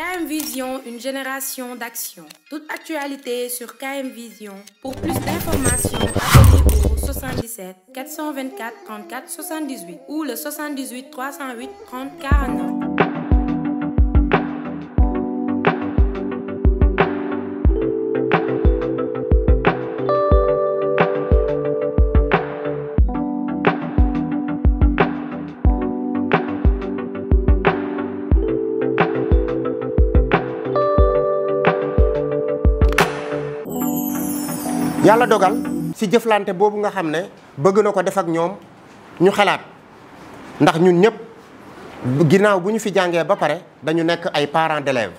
KM Vision, une génération d'action. Toute actualité sur KM Vision. Pour plus d'informations, appelez au 77 424 34 78 ou le 78 308 30 49. yàlla dogal si jëflante boobu nga xam ne bëgg na ko def ak ñoom ñu xalaat ndax ñun ñëpp ginnaaw bu ñu fi jàngee ba pare dañu nekk ay parents d'élèves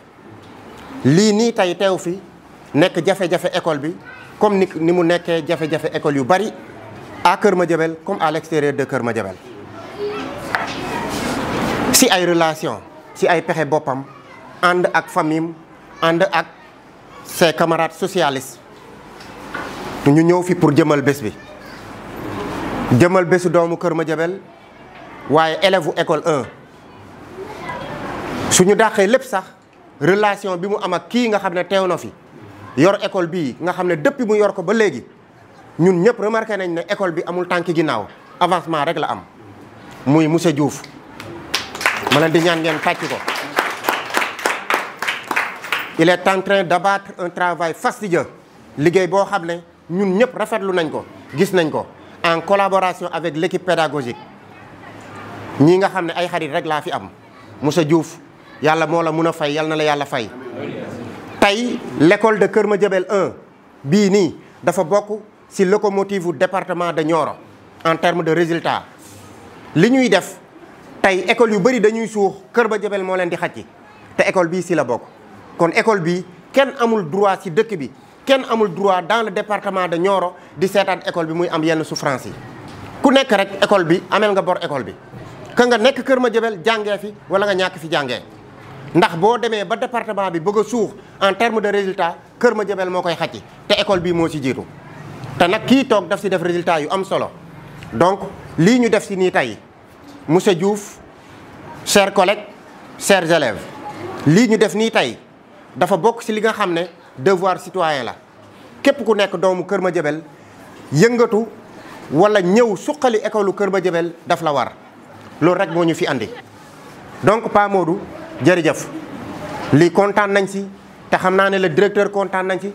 lii nii tey teew fi nekk jafe-jafe école bi comme ni mu nekkee jafe-jafe école yu bari à Kër Madiabel comme à l'extérieur de Kër Madiabel si ay relation si ay pexe boppam ànd ak famille ànd ak ses camarades socialistes ñu ñëw fi pour jëmal bés bi jëmal bésu doomu Kër Madiabel waaye élève u école 1 suñu dàqee lépp sax relation bi mu am ak kii nga xam ne teew na fi yor école bii nga xam ne depuis mu yor ko ba léegi ñun ñëpp remarqué nañ ne école bi amul tànki ginnaaw avancement rek la am muy monsieur Diouf ma leen di ñaan ngeen tàcc ko. Il est en train d'abattre un travail fastidieux liggéey boo xam ne ñun ñëpp rafetlu nañ ko gis nañ ko en collaboration avec l'équipe pédagogique ñii nga xam ne ay xarit rek laa fi am monsieur Diouf yàlla moo la mun a fay yal na la yàlla fay. tey l'école de Kër Madiabel 1 bii nii dafa bokk ci locomotive du département de Nioro en termes de résultats li ñuy def tey école yu bëri dañuy suux Kër Madiabel moo leen di xacci te école bii ci la bokk kon école bii kenn amul droit ci dëkk bi. kenn amul droit dans le département de Nioro di seetaan école bi muy am yenn souffrance yi ku nekk rek école bi amel nga bor école bi ka nga nekk Kër Madiabel jàngee fi wala nga ñàkk fi jàngee ndax boo demee ba département bi bëgg a suux en terme de résultat Kër Madiabel moo koy xacci te école bii moo ci jiitu te nag kii toog daf ci def résultat yu am solo donc lii ñu def ci nii tey monsieur Diouf chers collègues chers élèves lii ñu def nii tey dafa bokk ci li nga xam ne devoir citoyen la képp ku nekk doomu Kër Madiabel yëngatu wala ñëw suqali école Kër Madiabel daf la war loolu rek moo ñu fi andi donc Pa Modou jërëjëf lii kontaan nañ ci te xam naa ne le directeur kontaan nañ ci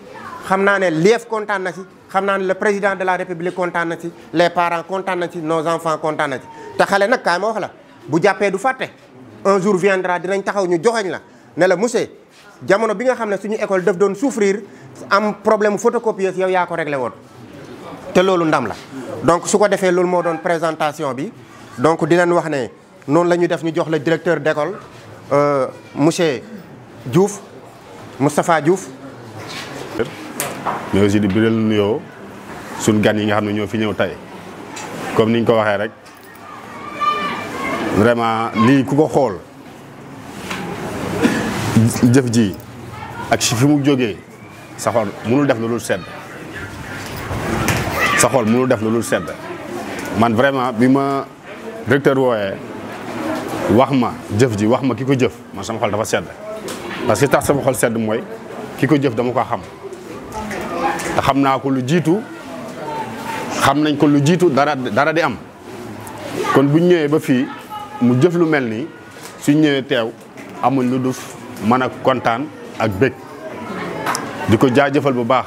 xam naa ne l'IEF kontaan na ci xam naa ne le président de la république kontaan na ci les parents kontaan nañ ci nos enfants kontaan nañ ci te xale nag kaay ma wax la bu jàppee du fàtte un jour viendra dinañ taxaw ñu joxoñ la ne la monsieur jamono bi nga xam ne suñu école daf doon souffrir am problème photocopieuse yow yaa ko réglé woon te loolu ndam la donc su ko defee loolu moo doon présentation bi donc dinañ wax ne noonu la ñu def ñu jox le directeur d'école monsieur Diouf Moustapha Diouf. mais aussi di biral nuyoo suñ gan yi nga xam ne ñoo fi ñëw tey comme niñ ko waxee rek vraiment lii ku ko xool jëf ji ak si fi mu jógee sa xol mënul def lu dul sedd sa xol mënul def lu dul sedd man vraiment bi ma directeur wooyee wax ma jëf ji wax ma ki ko jëf man sama xol dafa sedd parce que tax sama xol sedd mooy ki ko jëf dama ko xam te xam naa ko lu jiitu xam nañ ko lu jiitu dara di am kon buñ ñëwee ba fii mu jëf lu mel nii suñ ñëwee teew amuñ lu duf mën a kontaan ak bég di ko jaajëfal bu baax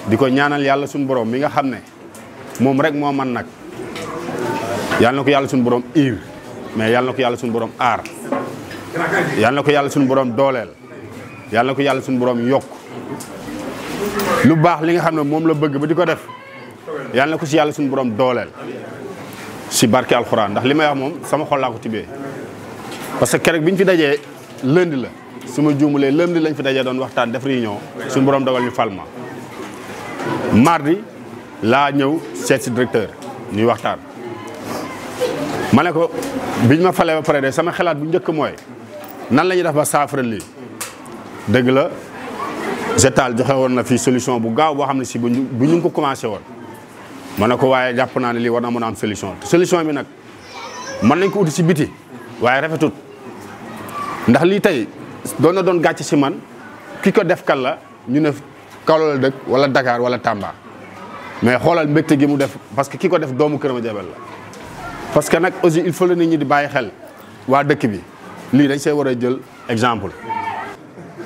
di ko ñaanal yàlla suñu borom mi nga xam ne moom rek moo man nag yàlla na ko yàlla suñu borom iir mais yàlla na ko yàlla suñu borom aar yàlla na ko yàlla suñu borom dooleel yàlla na ko yàlla suñu borom yokk lu baax li nga xam ne moom la bëgg ba di ko def yàlla na ko si yàlla suñu borom dooleel si barke alxuraan ndax li may wax moom sama xol laa ko tibbee parce que keroog bi ñu fi dajee lundi la su ma juumulee lundi lañ fi dajee doon waxtaan def réunion suñu borom dogal ñu fal ma mardi laa ñëw seet si directeur ñuy waxtaan ma ne ko biñ ma falee ba pare de sama xalaat bu njëkk mooy nan la ñuy def ba saafara lii dëgg la Getal joxe woon na fii solution bu gaaw boo xam ne si bu ñu ko commencé woon ma ne ko waaye jàpp naa ne lii war na mën a am solution te solution bi nag mën nañ ko uti si biti waaye rafetut ndax lii tey doon na doon gàcce ci man ki ko def kan la ñu ne Kaolack la dëkk wala Dakar wala Tamba mais xoolal mbégte gi mu def parce que ki ko def doomu Kër Madiabel la. parce que nag aussi il faut la nit ñi di bàyyi xel waa dëkk bi lii dañ see war a jël exemple.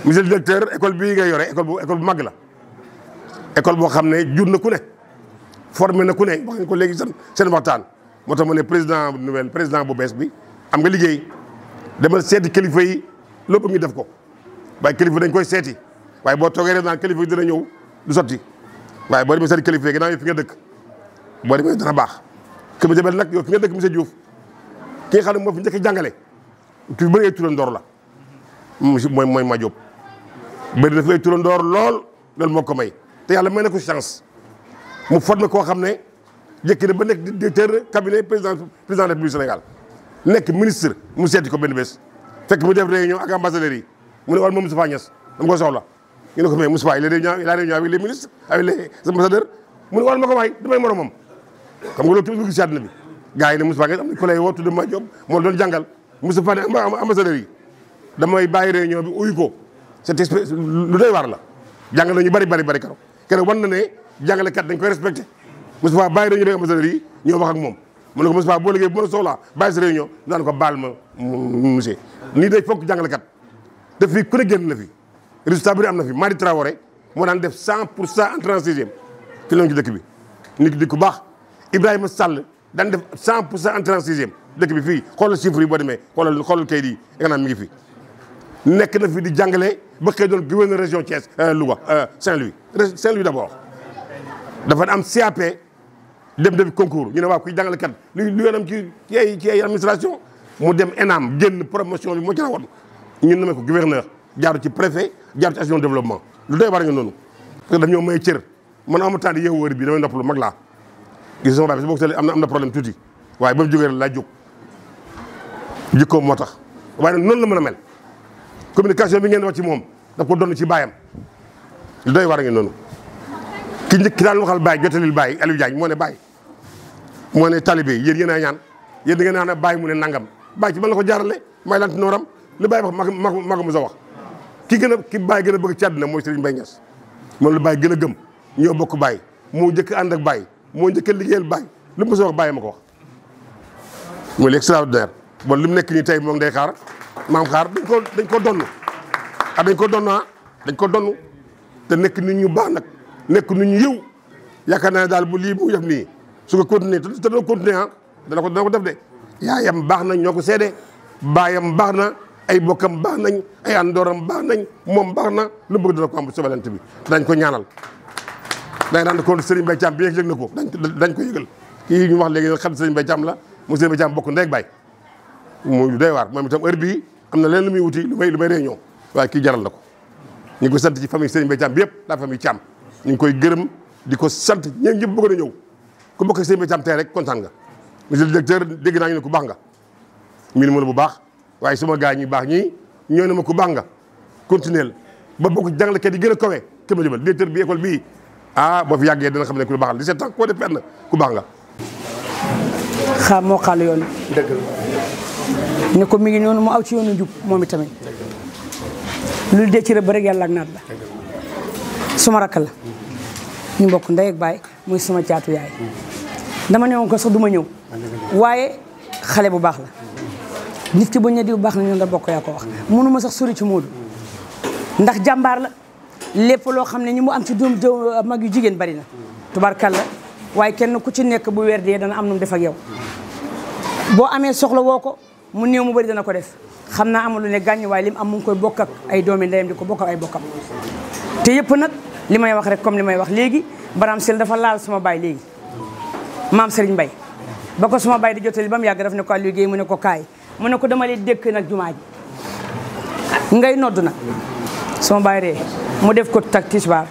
monsieur le directeur école bii ngay yore école bu mag la école boo xam ne jur na ku ne formé na ku ne wax nañ ko léegi seen waxtaan moo tax ma ne président nouvelle président bu bees bi am nga liggéey demal seeti kilifa yi lépp ngi def ko waaye kilifa dañ koy seeti waaye boo toogee rek naan kilifa yi dina ñëw du sotti waaye boo demee seeti kilifa yi ginnaaw yi fi nga dëkk boo demee dana baax. Kër Madiabel nag yow fi nga dëkk monsieur Diouf ki nga xam ne moo fi njëkk jàngale ki bëri ay turandoor la mooy ma Diop bëri na fi ay turandoor lool loolu moo ko may te yàlla may na ko chance mu formé koo xam ne jëkki na ba nekk directeur cabinet président de la République Sénégal nekk ministre mu seeti ko benn bés fekk mu def réunion ak ambassadeurs yi mu ne wal moom Moustapha Niasse dama ko soxla ñu ne ko mais Moustapha il a réunion avec les ministres avec les ambassadeurs mu ne wal ma ko waay damay moromam xam nga loolu tamit gis ci àdduna bi gars yi ne Moustapha Niasse am na ko lay woo tudd ma Diop moo doon jàngal Moustapha ne ambassadeurs yi damay bàyyi réunion bi uyu ko cette espèce lu doy waar la jàngal nañu bari keroog wan na ne jàngalekat dañ koy respecté Moustapha bàyyi réunion bi ambassadeurs yi ñoo wax ak moom mu ne ko Moustapha boo liggéey bu ma la soxlaa bàyyi sa réunion daan ko baal ma monsieur nii day fonk jàngalekat def fii ku ne génn na fi résultat bi am na fi Madi Traoré moo daan def 100% entrée en sixième fi lañ ci dëkk bi nit di ku baax Ibrahima Sall daan def 100% entrée en sixième dëkk bi fii xoolal chiffre yi boo demee xoolal kayit yi nga mi ngi fi nekk na fi di jàngale ba xëy doon gouverneur région Thiès Louga Saint-Louis d'abord dafa am CAP dem def concours ñu ne waaw kuy jàngalekat lu yoonam ci ay administration mu dem ENAM génn promotion bi moo ci rawoon ñun namee ko gouverneur jaaru ci préfet jaaru ci agent de développement lu doy war nga noonu parce que daf ñoo may cër man ama temps di yeewu wër bi damay noppalu mag laa gis sama baay bi boo ko am na problème tuuti waaye ba mu jógee laa jóg jikkoom moo tax waaye nag noonu la mën a mel communication bi ngeen wax ci moom daf ko doon ci baayam lu doy war nga noonu ki njëkk ki daan waxal Baye jotalil Baye Aliou Diagne moo ne Baye moo ne talibé yéen yéen a ñaan yéen da ngeen naan Baye mu ne nangam Baye ci man la ko jaarale may lant nooram li Baye wax ma ko mos a wax ki Baye gën a bëgg ci àdduna mooy Serigne Mbaye Niass moom la Baye gën a gëm ñoo bokk Baye moo njëkk ànd ak Baye moo njëkk a liggéeyal Baye lu mu mos a wax Baye ma ko wax mooy l'extraordinaire bon li mu nekk nii tey moom day xaar maam xaar dañ ko donn dañ ko donn te nekk nit ñu baax nag nekk nu ñu yiw yaakaar naa ne daal bu lii mu def nii su ko continuer te dana continuer dana ko def de yaayam baax nañ ñoo ko seede baayam baax na ay bokkam baax nañ ay àndooram baax nañ moom baax na lu bëgg dana ko am bu sobalante bi dañ ko ñaanal dañ daan ko Serigne Mbaye Thiam bi yëg na ko dañ ko yëgal kii ñu wax léegi nag xam Serigne Mbaye Thiam la mu Serigne Mbaye Thiam bokk ndey ak baay muy lu doy waar moom itam heure bii am na leen lu muy wuti lu may réunion waaye kii jaral na ko ñu ngi ko sant ci famille Serigne Mbaye Thiam bi yëpp la famille Thiam ñu ngi koy gërëm di ko sant ñeen ñëpp bëgg na ñëw ku bokk Serigne Mbaye Thiam tey rek kontaan nga monsieur le directeur dégg naa ñu ne ku baax nga miin ma la bu baax waaye sama gars ñi baax ñii ñoo ne ma ku baax nga continuer ba bokk jàngalekat yi gën a kawe Kër Madiabel directeur bi école bii boo fi yàggee dina xam ne ku la baaxal 17 ans koo def fenn ku baax nga moo xaal yoon dëgg ne ko mi ngi noonu mu aw ci yoonu njub moom itamit lu dee ci rëbb rek yàlla ak naat la suma rakk la ñu bokk ndey ak baay muy suma caatu yaay dama ne woon ko sax du ma ñëw waaye xale bu baax la nit ki bu ñu ne diw baax na ñu nga bokk yaa ko wax mënuma sax sori ci Modou ndax jàmbaar la lépp loo xam ne ñi mu am ci doom mag yu jigéen bari na tubaarkàlla waaye kenn ku ci nekk bu weer dee dana am nu mu def ak yow boo amee soxla woo ko mu néew mu bari dana ko def xam naa amul lu ne gàññ waaye lim am mu ngi koy bokk ak ay doomi ndeyam di ko bokk ak ay bokkam te yëpp nag li may wax rek comme li may wax léegi Baram Sel dafa laal suma baay léegi maam Serigne Mbaye ba ko suma baay di jotali ba mu yàgg daf ne ko Aliou Guèye mu ne ko kaay mu ne ko dama lay dékk nag jumaa ji ngay nodd nag suma baay ree mu def ko tak tisbaar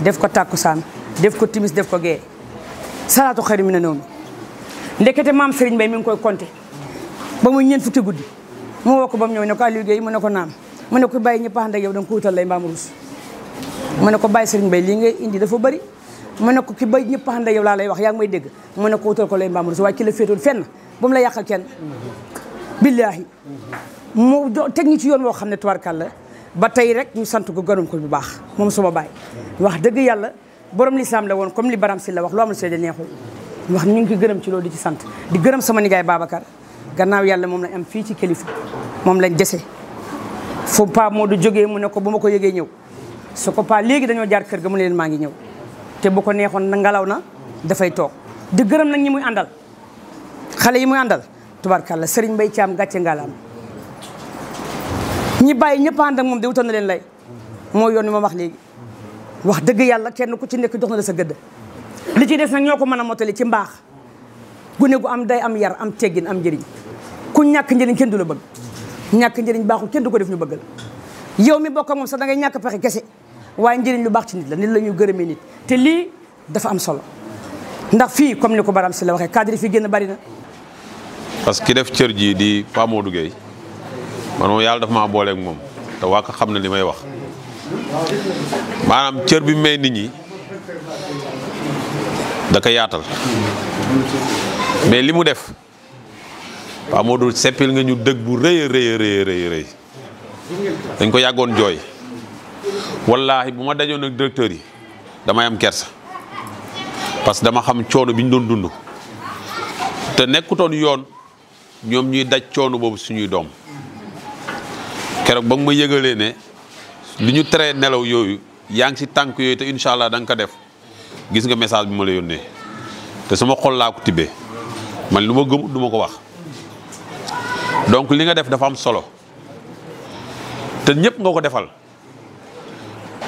def ko takkusaan def ko timis def ko gee salaatu xayri mina nawmi ndekete maam Serigne Mbaye mi ngi koy compté ba muy ñeent fukki guddi mu woo ko ba mu ñëw ne ko Aliou Guèye mu ne ko naam mu ne ko bàyyi ñëpp ànd ak yow da nga ko wutal lay mbaam ruus mu ne ko bàyyi Serigne Mbaye lii ngay indi dafa bëri mu ne ko ki bay ñëpp ànd ak yow laa lay wax yaa ngi may dégg mu ne ko wutal ko lay mbaam ruus waaye ki la féetoon fenn bu mu la yàqal kenn billaahi mu teg ñu ci yoon woo xam ne tubaarkàlla ba tey rek ñu sant ko gërëm ko bu baax moom suma baay wax dëgg yàlla borom lislaam la woon comme li Baram si la wax loo amul seede neexul wax ñu ngi ko gërëm ci loolu di ci sant di gërëm sama nijaay Babacar gannaaw yàlla moom lañ am fii ci kilifa moom lañ dese fu Pa Modou jógee mu ne ko bu ma ko yëgee ñëw su ko Pa léegi dañoo jaar kër ga mu ne leen maa ngi ñëw te bu ko neexoon na ngelaw na dafay toog di gërëm nag ñi muy àndal xale yi muy àndal tubaarkàlla Serigne Mbaye Thiam gàcce ngalaam ñi bàyyi ñëpp ànd ak moom de wutoon na leen lay moo yoon ni ma wax léegi wax dëgg yàlla kenn ku ci nekk dox na la sa gëdd li ci des nag ñoo ko mën a motali ci mbaax gune gu am day am yar am teggin am njëriñ ku ñàkk njëriñ kenn du la bëgg ñàkk njëriñ baaxul kenn du ko def ñu bëgg la yow mi bokk ak moom sax da ngay ñàkk pexe kese waaye njëriñ lu baax ci nit la ñu gërëmee nit te lii dafa am solo ndax fii comme ni ko Baram si la waxee cadre yi fi génn bari na. parce que ki def cër ji di Pa Modou Gueye man moom yàlla dafa maa booleeg moom te waa ko xam na li may wax maanaam cër bi may nit ñi da ko yaatal mais li mu def Pa Modou seppil nga ñu dëgg bu rëy a rëy dañ ko yàggoon jooy wallaahi bu ma dajoon ak directeur yi damay am kersa parce que dama xam coono bi ñu doon dund te nekkutoon yoon ñoom ñuy daj coono boobu suñuy doom keroog ba nga ma yëgalee ne li ñu teree nelaw yooyu yaa ngi si tànk yooyu te incha allah da nga ko def gis nga message bi ma la yónnee te sama xol laa ko tibbee man lu ma gëm du ma ko wax donc li nga def dafa am solo te ñëpp nga ko defal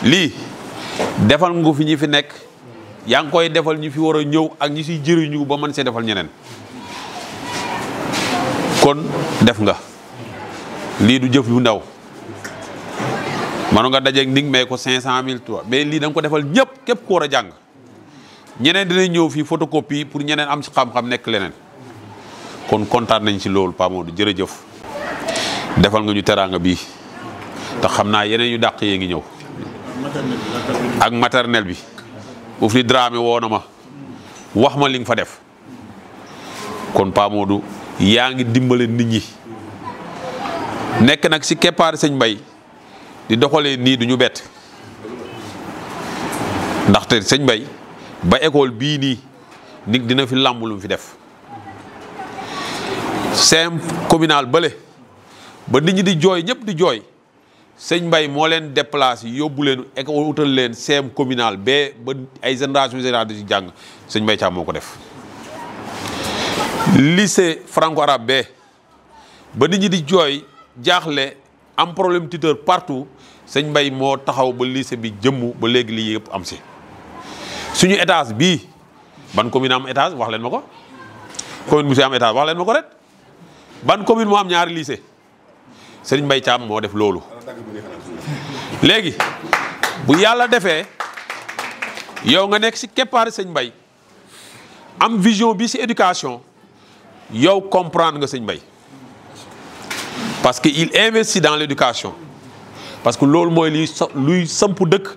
lii defal nga fi ñi fi nekk yaa ngi koy defal ñi fi war a ñëw ak ñi siy jëriñu ba mën see defal ñeneen kon def nga lii du jëf lu ndaw manu nga dajeeg ndig may ko 500 000 toi mais lii da nga ko defal ñëpp képp ku war a jàng ñeneen dinañ ñëw fii photocopie pour ñeneen am si xam-xam nekk leneen kon kontaan nañ ci loolu Pa Modou jërëjëf defal nga ñu teraanga bii te xam naa yeneen yu dàq yee ngi ñëw ak maternelle bi uf li Dramé woo na ma wax ma li nga fa def kon Pa Modou yaa ngi dimbale nit ñi nekk nag si keppaari sëñ Mbaye di doxalee nii du ñu bett ndaxte sëñ Mbaye ba école bii nii nit dina fi làmb lu mu fi def CEM communal bële ba nit ñi di jooy ñëpp di jooy sëñ Mbaye moo leen déplacé yóbbu leen école utal leen CEM communal ba ay génération di ci jàng sëñ Mbaye Thiam moo ko def lycée franco arabe ba nit ñi di jooy jaaxle am problème tuteur partout sëñ Mbaye moo taxaw ba lycée bi jëmm ba léegi lii yëpp am si suñu étage bii ban commune am étage wax leen ma ko commune bu si am étage wax leen ma ko rek ban commune moo am ñaari lycée sëñ Mbaye Thiam moo def loolu léegi bu yàlla defee yow nga nekk si keppaari sëñ Mbaye am vision bi si éducation yow comprendre nga sëñ Mbaye parce que il investit dans l'éducation parce que loolu mooy luy samp dëkk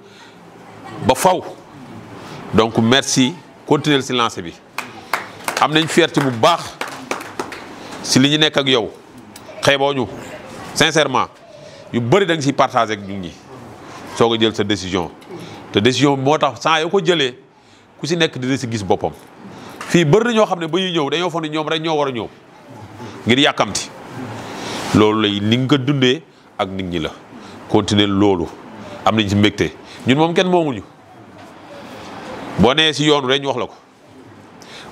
ba faw donc merci continuer si lancé bi am nañ fierté bu baax si li ñu nekk ak yow xeeboo ñu sincèrement yu bëri da nga siy partagé ak ñu ñi soog a jël sa décision te décision bi moo tax saa yoo ko jëlee ku si nekk dina si gis boppam fii bëri na ñoo xam ne ba ñuy ñëw dañoo foog ne ñoom rek ñoo war a ñëw ngir yàkkamti loolu lay ni nga ko dundee ak nit ñi la continuer loolu am nañ si mbégte ñun moom kenn moomuñu boo nee si yoonu rek ñu wax la ko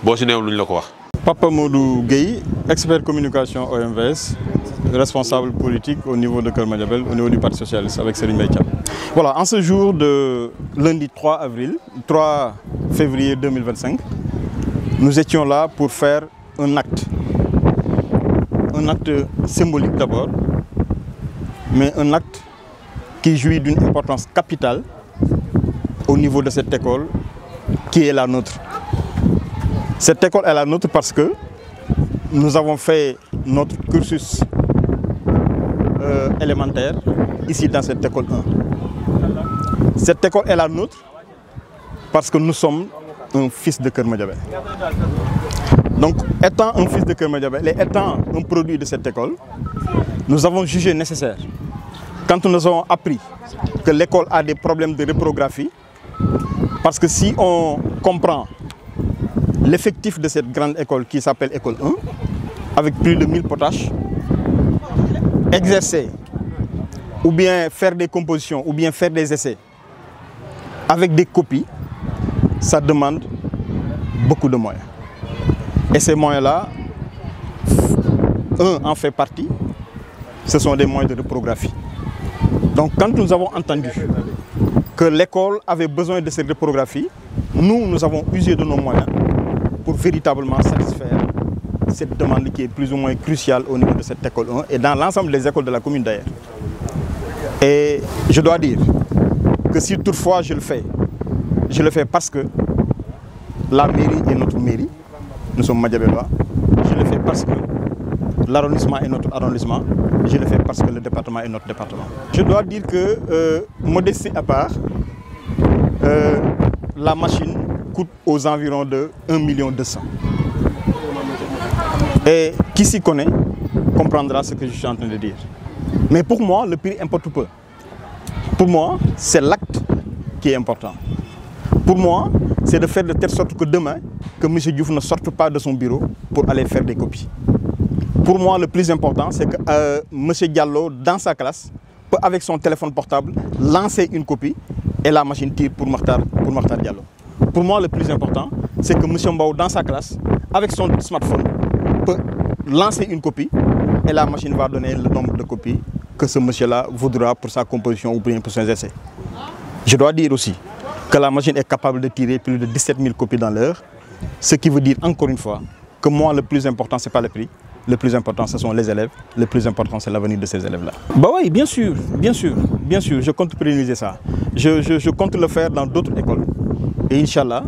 boo si neewul luñ la ko wax. Papa Modou Gueye, expert communication OMVS, responsable politique au niveau de Keur Madiabel, au niveau du Parti socialiste avec Serigne Mbaye Thiam. Voilà, en ce jour de lundi 3 février 2025, nous étions là pour faire un acte symbolique d'abord, mais un acte qui jouit d'une importance capitale au niveau de cette école qui est la nôtre. Cette école est la nôtre parce que nous avons fait notre cursus élémentaire ici dans cette école 1. Cette école est la nôtre parce que nous sommes un fils de Keur Madiabel. Donc, étant un fils de Keur Madiabel et étant un produit de cette école, nous avons jugé nécessaire quand nous avons appris que l'école a des problèmes de reprographie, parce que si on comprend l'effectif de cette grande école qui s'appelle École 1, avec plus de 1000 potaches, exercer ou bien faire des compositions ou bien faire des essais avec des copies, ça demande beaucoup de moyens. Et ces moyens-là, un en fait partie, ce sont des moyens de reprographie. Donc quand nous avons entendu que l'école avait besoin de cette reprographie, nous avons usé de nos moyens pour véritablement satisfaire cette demande qui est plus ou moins cruciale au niveau de cette école 1 et dans l'ensemble des écoles de la commune d'ailleurs. Et je dois dire que si toutefois je le fais parce que la mairie est notre mairie, nous sommes Madiabellois, je le fais parce que l'arrondissement est notre arrondissement, je le fais parce que le département est notre département. Je dois dire que, modestie à part, la machine coûte aux environs de 1,2 million. Et qui s'y connaît comprendra ce que je suis en train de dire. Mais pour moi, le prix importe peu. Pour moi, c'est l'acte qui est important. Pour moi, c'est de faire de telle sorte que demain, que M. Diouf ne sorte pas de son bureau pour aller faire des copies. Pour moi, le plus important, c'est que M. Diallo, dans sa classe, peut, avec son téléphone portable, lancer une copie et la machine tire pour Makhtar Diallo. Pour moi, le plus important, c'est que M. Mbaou, dans sa classe, avec son smartphone, peut lancer une copie et la machine va donner le nombre de copies que ce monsieur-là voudra pour sa composition ou bien pour ses essais. Je dois dire aussi que la machine est capable de tirer plus de 17 000 copies dans l'heure, ce qui veut dire encore une fois que moi, le plus important, ce n'est pas le prix. Le plus important, ce sont les élèves. Le plus important, c'est l'avenir de ces élèves-là. Bah oui, bien sûr, je compte pérenniser ça. Je compte le faire dans d'autres écoles. Et Inch'Allah,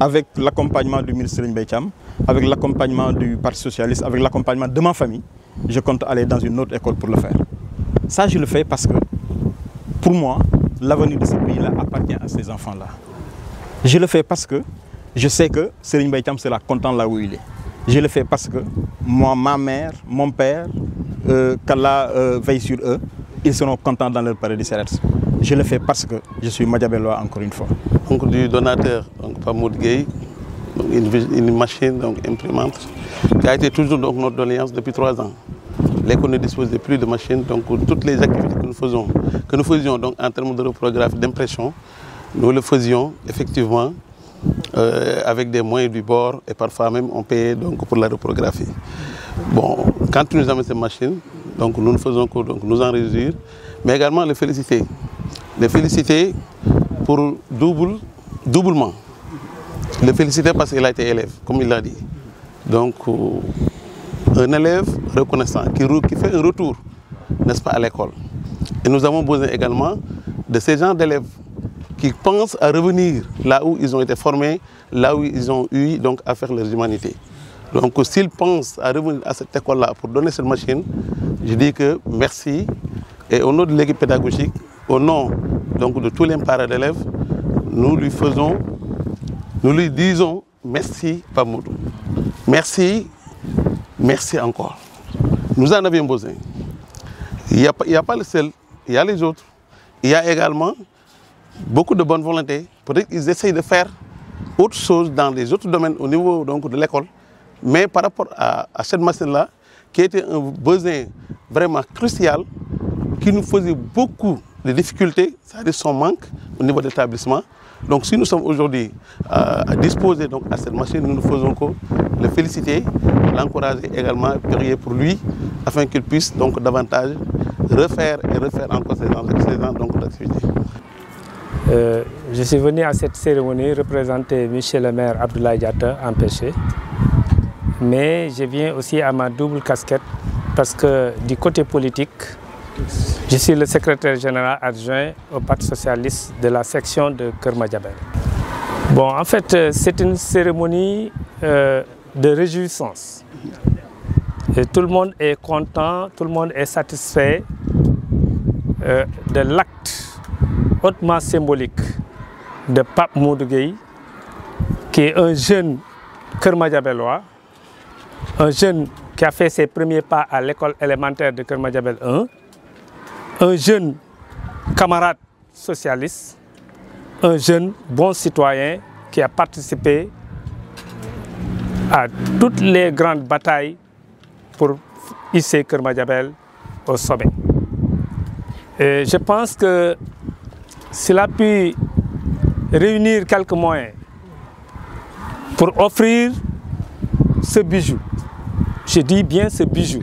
avec l'accompagnement du ministre Serigne Mbaye Thiam, avec l'accompagnement du Parti Socialiste, avec l'accompagnement de ma famille, je compte aller dans une autre école pour le faire. Ça, je le fais parce que, pour moi, l'avenir de ce pays-là appartient à ces enfants-là. Je le fais parce que je sais que Serigne Mbaye Thiam sera content là où il est. Je le fais parce que moi, ma mère, mon père, qu'Allah veille sur eux, ils seront contents dans leur paradis céleste. Je le fais parce que je suis Madiabellois encore une fois. Donc du donateur, donc Pamoud Gueye, une machine donc imprimante qui a été toujours donc, notre doléance depuis 3 ans. L'école ne dispose de plus de machines, donc toutes les activités que nous faisions donc, en termes de reprographie, d'impression, nous le faisions effectivement avec des moyens du bord et parfois même on payait donc, pour la reprographie. Bon, quand nous avons ces machines, donc nous ne faisons que donc, nous en réjouir, mais également les féliciter. Les féliciter pour doublement. Les féliciter parce qu'il a été élève, comme il l'a dit. Donc, un élève reconnaissant qui fait un retour, n'est-ce pas, à l'école. Et nous avons besoin également de ces gens d'élèves qui pensent à revenir là où ils ont été formés, là où ils ont eu donc, à faire leur humanité. Donc s'ils pensent à revenir à cette école-là pour donner cette machine, je dis que merci. Et au nom de l'équipe pédagogique, au nom donc, de tous les parents d'élèves, nous lui disons merci Pamoudou. Merci, merci encore. Nous en avions besoin. Il n'y a pas le seul, il y a les autres. Il y a également beaucoup de bonne volonté. Peut-être qu'ils essayent de faire autre chose dans les autres domaines au niveau donc, de l'école. Mais par rapport à cette machine-là, qui était un besoin vraiment crucial, qui nous faisait beaucoup de difficultés, c'est-à-dire son manque au niveau de l'établissement. Donc si nous sommes aujourd'hui à disposer donc, à cette machine, nous ne faisons que le féliciter, l'encourager également, prier pour lui, afin qu'il puisse donc davantage refaire encore ces ans d'activité. Je suis venu à cette cérémonie représenter M. le maire Abdoulaye Diatta, empêché. Mais je viens aussi à ma double casquette parce que du côté politique, je suis le secrétaire général adjoint au Parti socialiste de la section de Keur Madiabel. Bon, en fait, c'est une cérémonie de réjouissance. Et tout le monde est content, tout le monde est satisfait de l'acte hautement symbolique de Pape Modou Gueye, qui est un jeune Keur Madiabellois, un jeune qui a fait ses premiers pas à l'école élémentaire de Keur Madiabel 1, un jeune camarade socialiste, un jeune bon citoyen qui a participé à toutes les grandes batailles pour hisser Keur Madiabel au sommet. Et je pense que s'il a pu réunir quelques moyens pour offrir ce bijou, je dis bien ce bijou,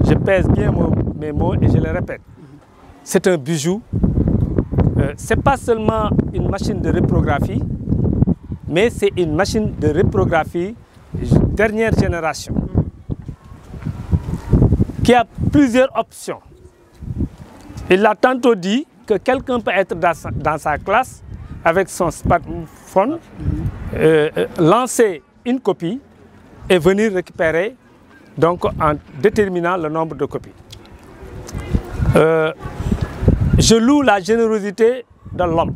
je pèse bien mes mots et je le répète, c'est un bijou, ce n'est pas seulement une machine de reprographie, mais c'est une machine de reprographie dernière génération qui a plusieurs options. Il a tantôt dit que quelqu'un peut être dans sa classe avec son smartphone, lancer une copie et venir récupérer, donc en déterminant le nombre de copies. Je loue la générosité de l'homme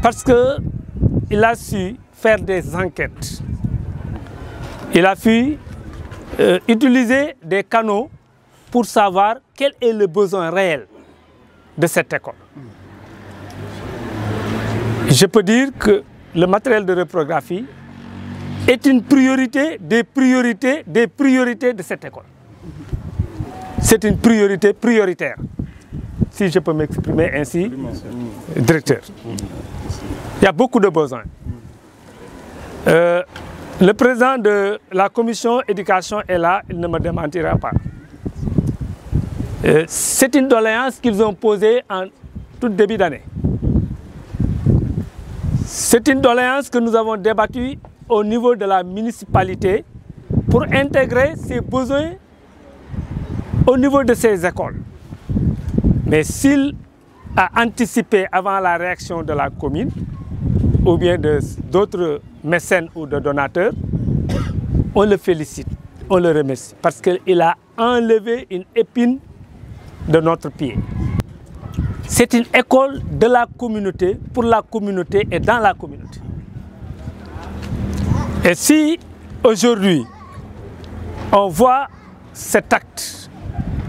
parce qu'il a su faire des enquêtes. Il a su utiliser des canaux pour savoir quel est le besoin réel de cette école. Je peux dire que le matériel de reprographie est une priorité des priorités de cette école. C'est une priorité prioritaire, si je peux m'exprimer ainsi, directeur. Il y a beaucoup de besoins. Le président de la commission éducation est là, il ne me démentira pas. C'est une doléance qu'ils ont posée en tout début d'année. C'est une doléance que nous avons débattue au niveau de la municipalité pour intégrer ces besoins au niveau de ces écoles. Mais s'il a anticipé avant la réaction de la commune ou bien d'autres mécènes ou de donateurs, on le félicite, on le remercie parce qu'il a enlevé une épine de notre pied. C'est une école de la communauté, pour la communauté et dans la communauté. Et si aujourd'hui on voit cet acte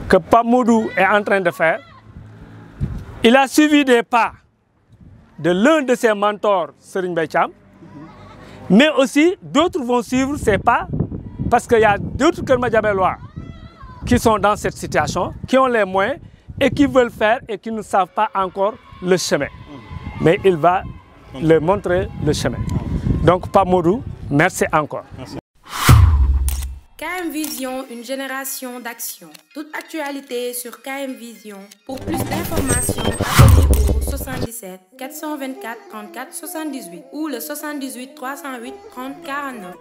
que Pape Modou est en train de faire, il a suivi des pas de l'un de ses mentors, Serigne Mbaye Thiam, mais aussi d'autres vont suivre ses pas parce qu'il y a d'autres Keur Madiabelois qui sont dans cette situation, qui ont les moyens et qui veulent faire et qui ne savent pas encore le chemin. Mais il va leur montrer le chemin. Donc, Pape Modou, merci encore. Merci. KM Vision, une génération d'action. Toute actualité sur KM Vision. Pour plus d'informations, appelez au 77 424 34 78 ou le 78 308 30 49.